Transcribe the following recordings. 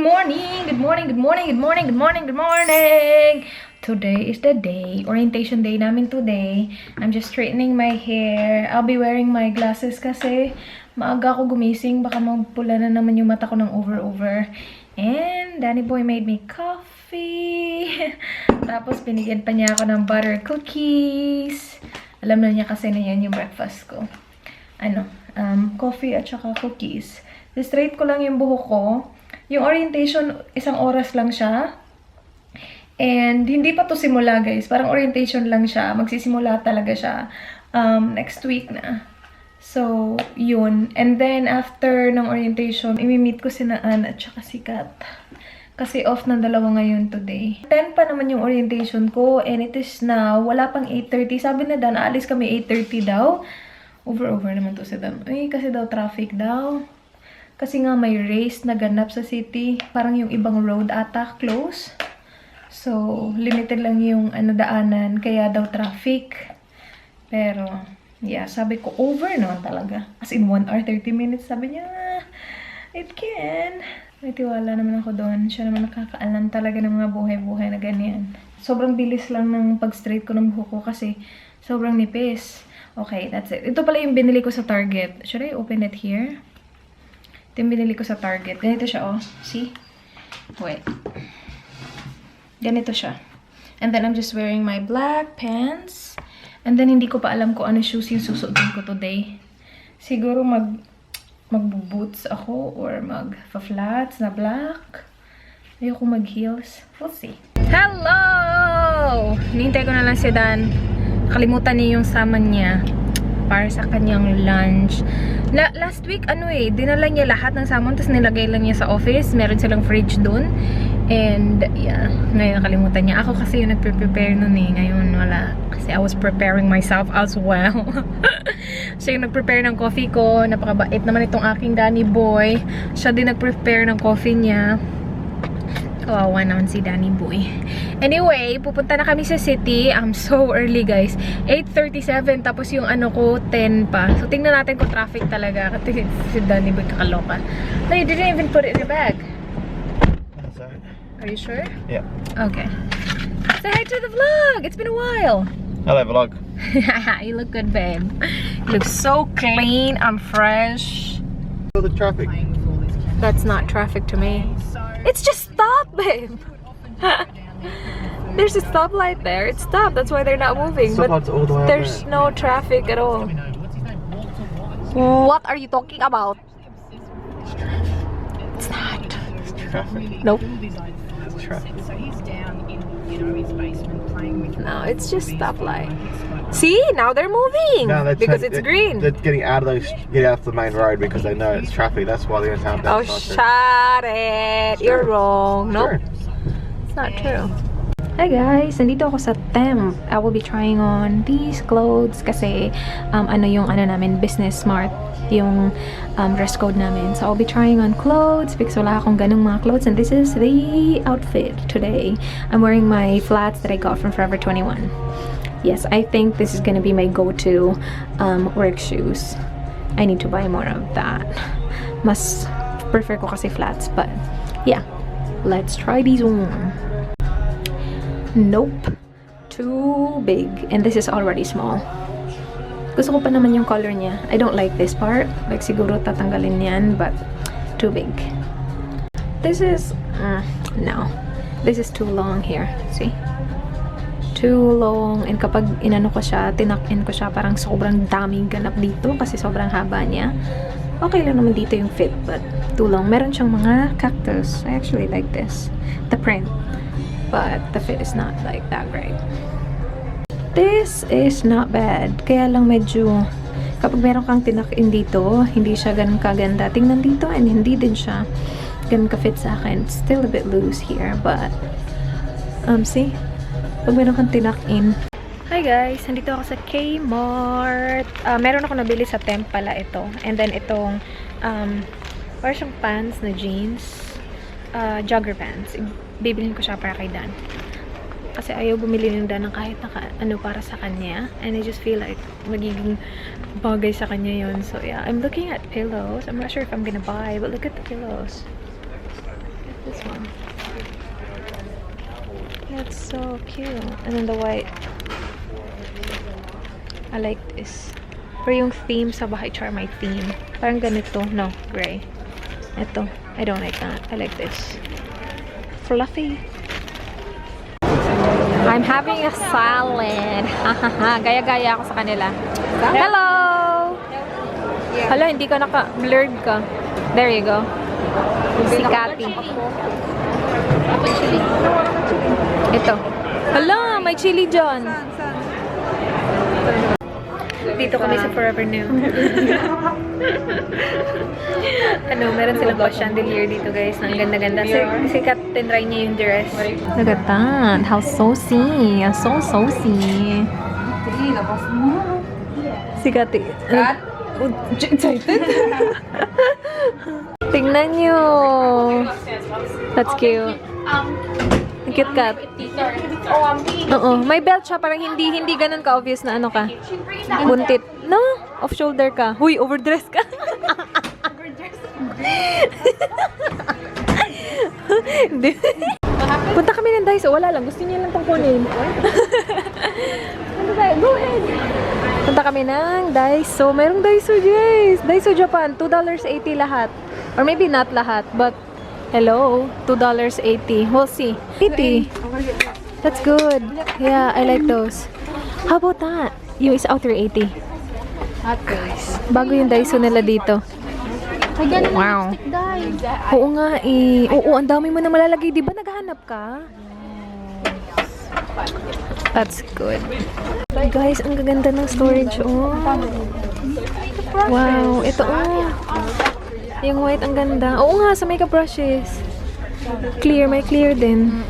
morning! Good morning, good morning, good morning, good morning, good morning! Today is the day. Orientation day namin today. I'm just straightening my hair. I'll be wearing my glasses kasi maaga ako gumising. Baka magpula na naman yung mata ko ng over-over. And Danny Boy made me coffee. Tapos binigyan pa niya ako ng butter cookies. Alam na niya kasi na yan yung breakfast ko. Coffee at saka cookies. Straight ko lang yung buhok ko. Yung orientation, 1 oras lang siya. And hindi pa to simula, guys. Parang orientation lang siya. Magsisimula talaga siya next week na. So, yun. And then, after ng orientation, imi-meet ko si Naan at saka si Kat. Kasi off ng dalawa ngayon today. 10 pa naman yung orientation ko. And it is now, wala pang 8:30. Sabi na Dan, aalis kami 8:30 daw. Over naman to si Dan. Ay, kasi daw traffic daw. Kasi nga may race na ganap sa city. Parang yung ibang road ata close. So, limited lang yung daanan. Kaya daw traffic. Pero, yeah, sabi ko over naman talaga. As in 1 hour 30 minutes. Sabi niya, it can. May tiwala naman ako doon. Siya naman nakakaalam talaga ng mga buhay-buhay na ganyan. Sobrang bilis lang ng pag-straight ko ng buhok ko kasi sobrang nipis. Okay, that's it. Ito pala yung binili ko sa Target. Should I open it here? Ito yung binili ko sa Target. Ganito siya, oh. See? Wait. Ganito siya. And then, I'm just wearing my black pants. And then, hindi ko pa alam kung ano shoes yung susuotin ko today. Siguro mag-boots ako or mag-flats na black. Ayoko mag-heels. We'll see. Hello! Nihintay ko na lang si Dan. Kalimutan niya yung saman niya para sa kanyang lunch. Last week, dinala niya lahat ng salmon, tapos nilagay lang niya sa office. Meron silang fridge dun. And, yeah, ngayon nakalimutan niya. Ako kasi yung nagpe-prepare nun eh. Ngayon, wala. Kasi I was preparing myself as well. Siya yung nag-prepare ng coffee ko. Napakabait naman itong aking Danny Boy. Siya din nag-prepare ng coffee niya. Kawawa naman si Danny Boy. Anyway, pupunta na kami sa city. So early, guys. 8:37, tapos yung ko, 10 pa. So, tingnan natin kung traffic talaga. Kasi si Danny Boy kakaloka. No, you didn't even put it in your bag. Sorry. Are you sure? Yeah. Okay. Say hi to the vlog! It's been a while. Hello, vlog. You look good, babe. You look so clean and fresh. Feel the traffic. That's not traffic to me. It's just stop, babe. There's a stoplight there. It's stopped. That's why they're not moving. But All the way there's no traffic at all. What are you talking about? It's not. It's traffic. Nope. It's traffic. No, it's just stoplight. See, now they're moving because it's green. They're getting out of the main road because they know it's traffic. That's why they're going to Oh, shut it! You're wrong. Nope, it's not true. Hi guys, nandito ako sa Temp. I will be trying on these clothes kasi namin, Business Smart yung dress code namin. So I'll be trying on clothes because wala akong ganung mga clothes, and this is the outfit today. I'm wearing my flats that I got from Forever 21. Yes, I think this is gonna be my go-to work shoes. I need to buy more of that. Mas prefer ko kasi flats, but yeah. Let's try these on. Nope. Too big. And this is already small. Gusto ko pa naman yung color niya. I don't like this part. Like, siguro tatanggalin yan, but too big. This is... no. This is too long here. See? Too long. And kapag inano ko siya, tinak-in ko siya, parang sobrang daming ganap dito kasi sobrang haba niya. Okay lang naman dito yung fit, but too long. Meron siyang mga cactus. I actually like this. The print. But the fit is not like that great. This is not bad. Kaya lang medyo, kapag meron kang tinak-in dito, hindi siya ganun kaganda. Tingnan dito, and hindi din siya ganun ka-fit sa akin. It's still a bit loose here, but, see? Pag meron kang tinak-in. Hi guys! Nandito ako sa Kmart. Meron ako nabili sa Temp pala ito. And then itong, parang siyang pants na jeans. Jogger pants. Bibilhin ko siya para kay Dan. Kasi ayaw bumili ng Dan ng kahit para sa kanya. And I just feel like magiging bagay sa kanya yun. So yeah, I'm looking at pillows. I'm not sure if I'm gonna buy, but look at the pillows. this one. That's so cute. And then the white. I like this. Pero yung theme sa bahay char, my theme. Parang ganito. No, gray. Ito. I don't like that. I like this. Fluffy. I'm having a salad. Gaya-gaya ako sa kanila. Hello! Hala, hindi ka naka-blurred ka. There you go. Si Cathy. Ito. Hala, may chili dyan. Dito kami sa Forever New. Meron silang pa-chandelier dito, guys. Ang ganda-ganda. Si Kat, tinry niya yung dress. Look at that. How saucy. So saucy. Si Kat. Excited? Tingnan nyo. That's cute. Cute cat. Oo. May belt siya. Parang hindi ganun ka-obvious na ano ka. Buntit. No? Off-shoulder ka. Huy, overdress ka. Punta kami ng Daiso. Wala lang. Gusto niya lang itong kunin. Go ahead. Punta kami ng Daiso. Mayroong Daiso, guys. Daiso Japan. $2.80 lahat. Or maybe not lahat. But hello, $2.80. We'll see. 80. That's good. Yeah, I like those. How about that? Yung is outer 80. Bago yung Daiso nila dito. Wow. Oo nga eh. Oo, ang dami mo na malalagay. Di ba naghahanap ka? That's good. Guys, ang gaganda ng storage. Oh. Wow. Ito oh. Yung white, ang ganda. Oo nga, sa makeup brushes. Clear, may clear din.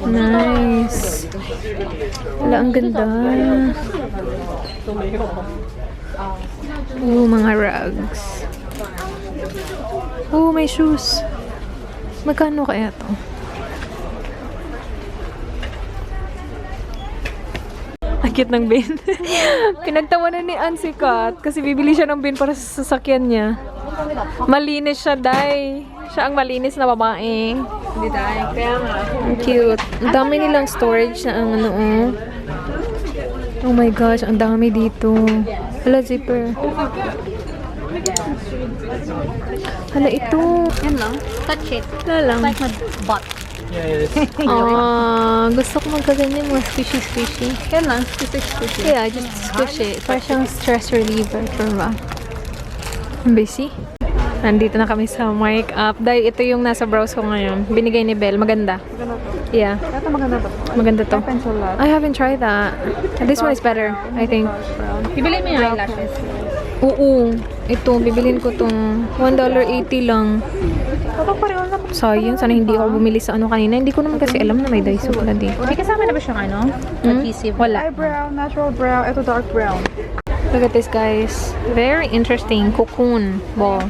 Nice. Wala, ang ganda. Oh, mga rugs. Oh, may shoes. Magkano kaya to? Ang cute ng bin. Pinagtawanan ni Ann si Kat kasi bibili siya ng bin para sa sasakyan niya. Malinis siya, Day. Siya ang malinis na babae. Hindi tayo. Kaya nga. Ang cute. Ang dami nilang storage na ang ano, oh. Oh my gosh, ang dami dito. Hala, zipper. Hala, ito. Yan lang. Touch it. Wala lang. Like my butt. Gusto ko magkaganyan, mga squishy-squishy. Yan lang. Squishy. Yeah, just squish it. Parang siyang stress reliever for ba. Busy. Nandito na kami sa makeup. Dahil ito yung nasa brows ko ngayon. Binigay ni Belle. Maganda. Yeah. Ito maganda to. Maganda to. Pencil lash. I haven't tried that. This one is better, I think. Bibili mo yung eyelashes. Oo. Ito, bibilin ko tong $1.80 lang. Sayang, sana hindi ako bumili sa ano kanina. Hindi ko naman kasi alam na may Daiso pala dito. Hindi kasama na ba siyang ano? Adhesive? Wala. Eyebrow, natural brow. Ito dark brown. Look at this, guys. Very interesting. Cocoon ball.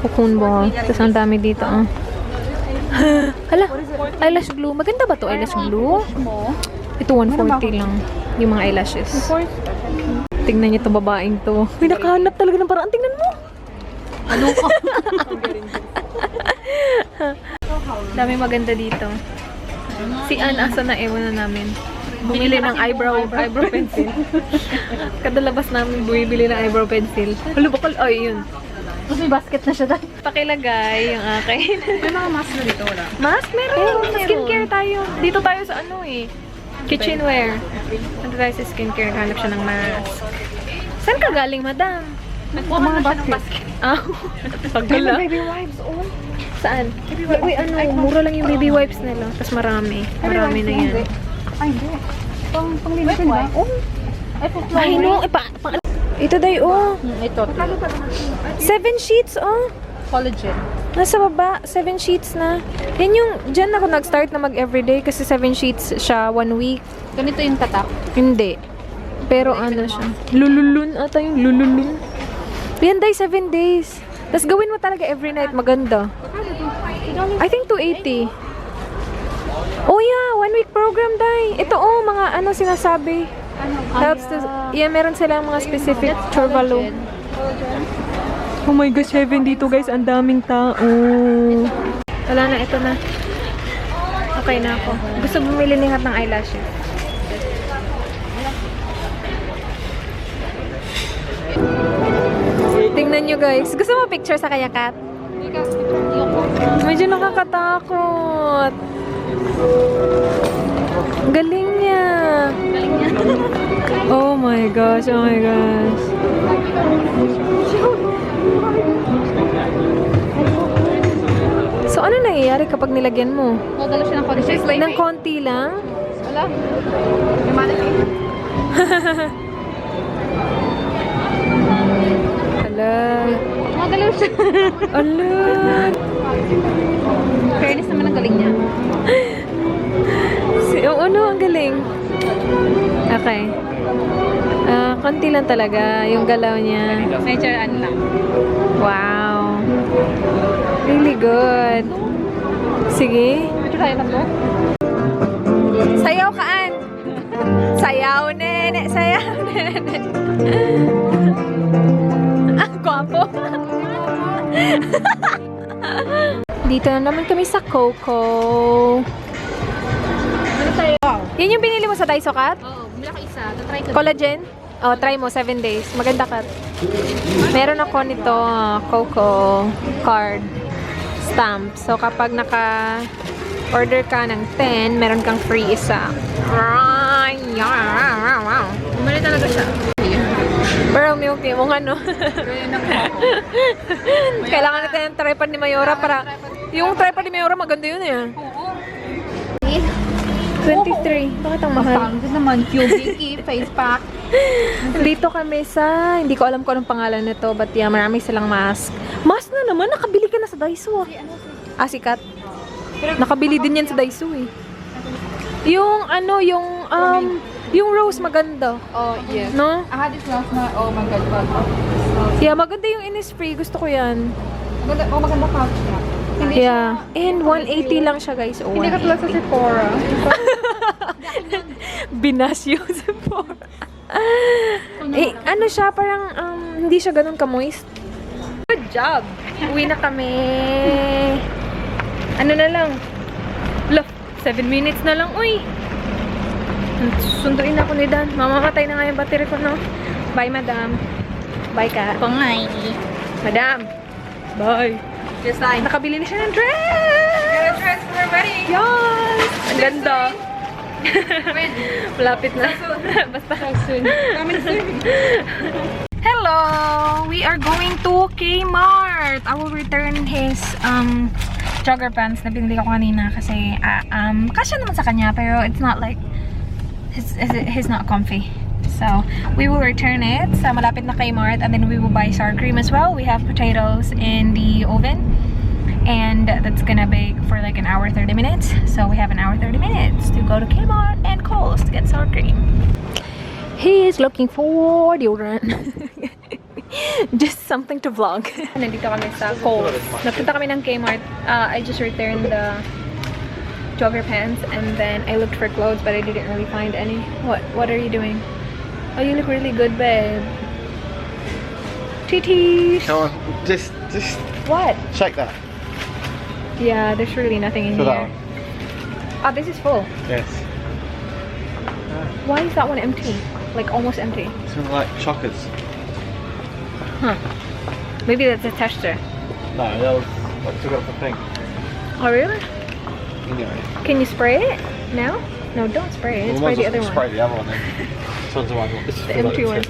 Cocoon ball. Tapos ang dami dito. Oh. Hala, eyelash glue. Maganda ba to eyelash glue? Ito, 140 lang. Yung mga eyelashes. Tingnan niyo itong babaeng to. May nakahanap talaga ng paraan. Tingnan mo. Ano ka? Dami maganda dito. Si Ann, asa na ewan na namin. Bumili ng eyebrow pencil. Kadalabas namin bumibili ng eyebrow pencil. Halo, bakal. Ay, yun. Tapos may basket na siya dahil. Pakilagay yung akin. May mga mask na dito, wala? Mask? Meron. Sa skincare tayo. Dito tayo sa ano eh. Kitchenware. Dito tayo sa skincare. Hanap siya ng mask. Saan ka galing, madam? Nagkuha na siya ng basket. Ah, pagdala. Baby wipes, oh. Saan? Uy, ano, mura lang yung baby wipes nila. Tapos marami. Marami na yan. Ay, hindi. Pang-linis ba? Oh. Ay, no. Ito day, oh. Ito. 7 sheets, oh. Collagen. Nasa baba, 7 sheets na. Yan yung, dyan ako nag-start na mag-everyday kasi 7 sheets siya, 1 week. Ganito yung tatak. Hindi. Pero ano siya. Lululun ata yung lululun. Yan day, 7 days. Tapos gawin mo talaga every night. Maganda. I think 280. Oh yeah, 1 week program day. Ito oh, mga ano sinasabi. Helps to, yeah, meron silang mga specific chorvalo. Oh my gosh, heaven dito guys. Ang daming tao. Wala na, ito na. Okay na ako. Gusto bumili ni Hat ng eyelashes. Tingnan nyo guys. Gusto mo picture sa kaya, Kat? Medyo nakakatakot. Galing niya. Oh my gosh, oh my gosh. So, ano nangyayari kapag nilagyan mo? Nadala siya ng konti. Ng konti lang? Wala. May mannequin. Ala. Magalaw siya. Ala. Fairness naman ang galing niya. Ano, ang galing. Okay. Konti lang talaga yung galaw niya. Medyo ano lang. Wow. Really good. Sige. Medyo tayo lang to. Sayaw kaan. Sayaw, nene. Sayaw, nene. Ah, guwapo. Dito na naman kami sa Coco. Ano tayo? Yan yung binili mo sa Daiso, Kat? Oo, bumila ka isa. Tatry ko. Collagen? Oh, try mo, 7 days. Maganda, Kat. Meron ako nito, Coco card stamp. So, kapag naka-order ka ng 10, meron kang free isa. Bumili talaga siya. Pero milky mo nga, no? Kailangan natin ng tripod ni Mayora para... Yung tripod ni Mayora, maganda yun eh. Oo. 23. Bakit ang mahal? Pangit naman. QBK, face pack. Dito kami sa... Hindi ko alam kung anong pangalan nito. But yeah, marami silang mask. Mask na naman. Nakabili ka na sa Daiso. Ah, si Kat. Nakabili din yan sa Daiso eh. Yung ano, yung rose maganda. Oh, yes. No? I had this last na, oh my god, Yeah, maganda yung Innisfree. Gusto ko yan. maganda pouch niya. Hindi Yeah. And 180 lang siya, guys. Oh, Hindi ka tulad sa Sephora. Binas yung Sephora. Eh, ano siya, parang hindi siya ganun ka-moist. Good job! Uwi na kami. Ano na lang? Look, 7 minutes na lang. Uy! Sunduin na ako ni Dan. Mamamatay na nga yung battery ko, no? Bye, madam. Bye ka. Pangay. Madam. Bye. Just like, Nakabili na siya ng dress! dress for my wedding. Yes! Ang ganda. When? Malapit na. Basta. Soon. Coming soon. Hello! We are going to Kmart. I will return his jogger pants na binili ko kanina kasi kasya naman sa kanya pero it's not like he's not comfy. So, we will return it sa malapit na Kmart and then we will buy sour cream as well. We have potatoes in the oven and that's gonna bake for like an hour 30 minutes. So, we have an hour 30 minutes to go to Kmart and Kohl's to get sour cream. He is looking for deodorant. Just something to vlog. Nandito kami sa Kohl's. Nagpunta kami ng Kmart. I just returned the jogger pants and then I looked for clothes but I didn't really find any. What are you doing? Oh, you look really good, babe. Titties! Come on, just What? shake that. Yeah, there's really nothing in Fill here. that one. Oh, this is full. Yes. Why is that one empty? Like, almost empty. Something like chocolates. Huh. Maybe that's a texture. No, that was I took off the thing. Oh, really? Anyway. Can you spray it now? No, don't spray it. Spray the other one. Spray the other one then. This one's the one. This is The empty one.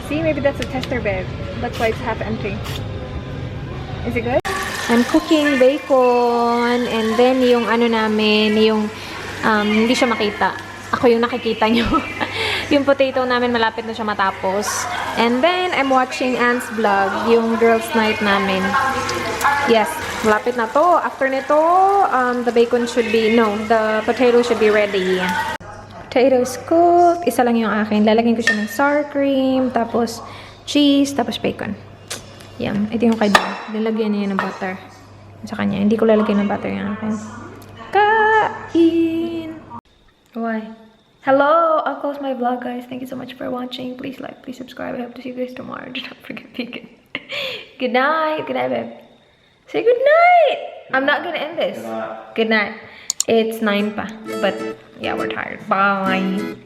See, maybe that's a tester, babe. That's why it's half empty. Is it good? I'm cooking bacon and then yung ano namin, yung hindi siya makita. Ako yung nakikita nyo. Yung potato namin malapit na siya matapos. And then I'm watching Anne's vlog, yung girls night namin. Yes, malapit na to. After nito, the bacon should be, no, the potato should be ready. Potatoes cooked. Isa lang yung akin. Lalagyan ko siya ng sour cream, tapos cheese, tapos bacon. Yan. Ito yung kay Dan. Lalagyan niya ng butter. Sa kanya. Hindi ko lalagyan ng butter yung akin. Kain! Why? Hello, I'll close my vlog, guys. Thank you so much for watching. Please like, please subscribe. I hope to see you guys tomorrow. Do not forget vegan. Good night. Good night, babe. Say good night. I'm not gonna end this. Good night. It's 9 pa. But yeah, we're tired. Bye.